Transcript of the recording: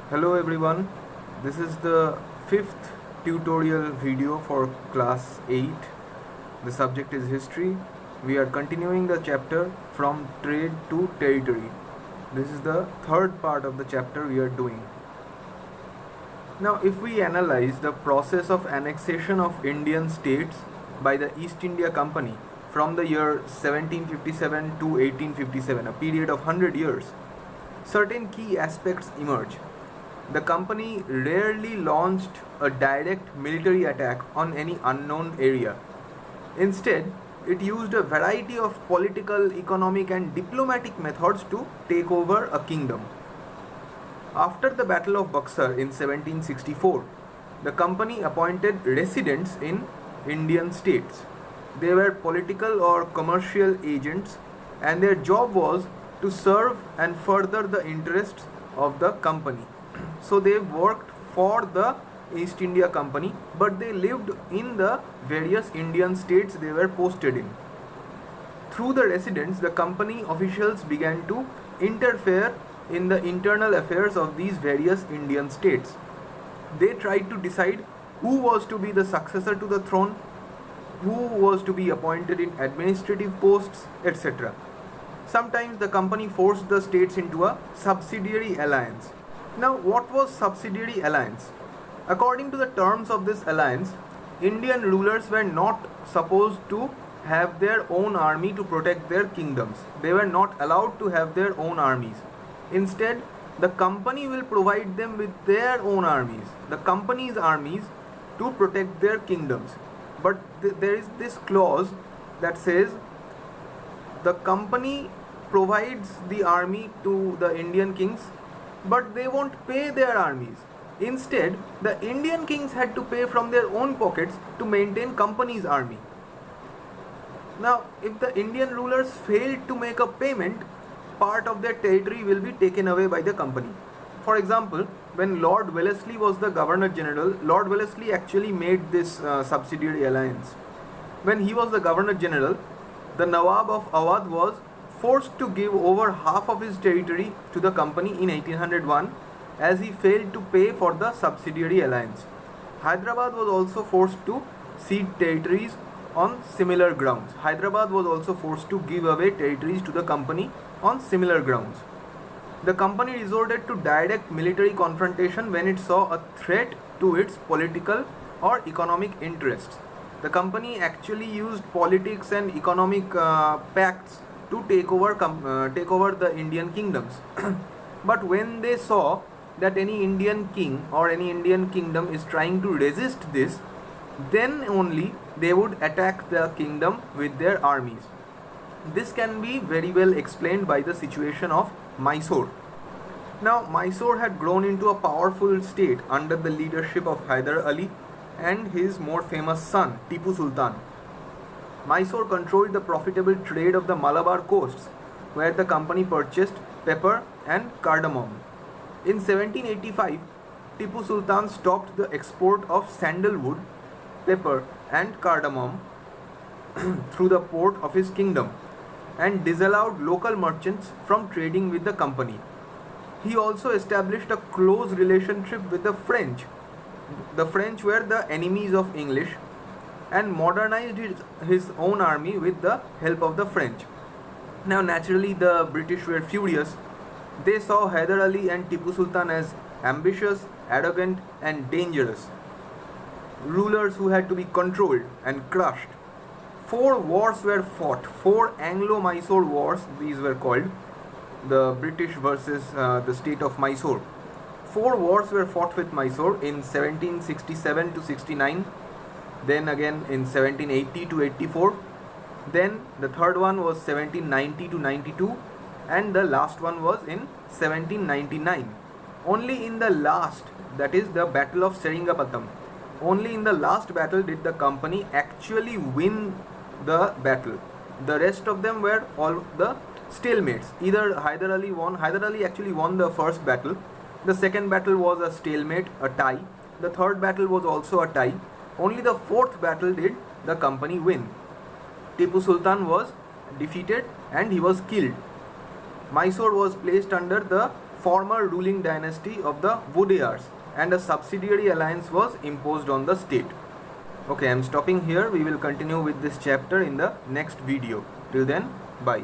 Hello everyone, this is the fifth tutorial video for class 8. The subject is history. We are continuing the chapter from trade to territory. This is the third part of the chapter we are doing. Now if we analyze the process of annexation of Indian states by the East India Company from the year 1757 to 1857, a period of 100 years, certain key aspects emerge. The company rarely launched a direct military attack on any unknown area. Instead, it used a variety of political, economic, and diplomatic methods to take over a kingdom. After the Battle of Buxar in 1764, the company appointed residents in Indian states. They were political or commercial agents, and their job was to serve and further the interests of the company. So they worked for the East India Company, but they lived in the various Indian states they were posted in. Through the residents, the company officials began to interfere in the internal affairs of these various Indian states. They tried to decide who was to be the successor to the throne, who was to be appointed in administrative posts, etc. Sometimes the company forced the states into a subsidiary alliance. Now, what was subsidiary alliance? According to the terms of this alliance, Indian rulers were not supposed to have their own army to protect their kingdoms. They were not allowed to have their own armies. Instead, the company will provide them with their own armies, the company's armies, to protect their kingdoms. But there is this clause that says the company provides the army to the Indian kings, but they won't pay their armies. Instead, the Indian kings had to pay from their own pockets to maintain company's army. Now, if the Indian rulers failed to make a payment, part of their territory will be taken away by the company. For example, when Lord Wellesley was the Governor General, Lord Wellesley actually made this subsidiary alliance. When he was the Governor General, the Nawab of Awadh was forced to give over half of his territory to the company in 1801 as he failed to pay for the subsidiary alliance. Hyderabad was also forced to cede territories on similar grounds. Hyderabad was also forced to give away territories to the company on similar grounds. The company resorted to direct military confrontation when it saw a threat to its political or economic interests. The company actually used politics and economic pacts to take over the Indian kingdoms. But when they saw that any Indian king or any Indian kingdom is trying to resist this, then only they would attack the kingdom with their armies. This can be very well explained by the situation of Mysore. Now, Mysore had grown into a powerful state under the leadership of Hyder Ali and his more famous son, Tipu Sultan. Mysore controlled the profitable trade of the Malabar coasts, where the company purchased pepper and cardamom. In 1785, Tipu Sultan stopped the export of sandalwood, pepper, and cardamom through the port of his kingdom and disallowed local merchants from trading with the company. He also established a close relationship with the French. The French were the enemies of English and modernized his own army with the help of the French. Now, naturally, the British were furious. They saw Hyder Ali and Tipu Sultan as ambitious, arrogant, and dangerous rulers who had to be controlled and crushed. 4 wars were fought, 4 Anglo-Mysore wars, these were called, the British versus the state of Mysore. 4 wars were fought with Mysore in 1767 to 69, then again in 1780 to 84, then the third one was 1790 to 92, and the last one was in 1799. Only in the last, that is the Battle of Seringapatam, only in the last battle did the company actually win the battle. The rest of them were all the stalemates. Either Hyder Ali actually won the first battle. The second battle was a stalemate, a tie. The third battle was also a tie. Only the fourth battle did the company win. Tipu Sultan was defeated and he was killed. Mysore was placed under the former ruling dynasty of the Wadeyars, and a subsidiary alliance was imposed on the state. Okay, I'm stopping here. We will continue with this chapter in the next video. Till then, bye.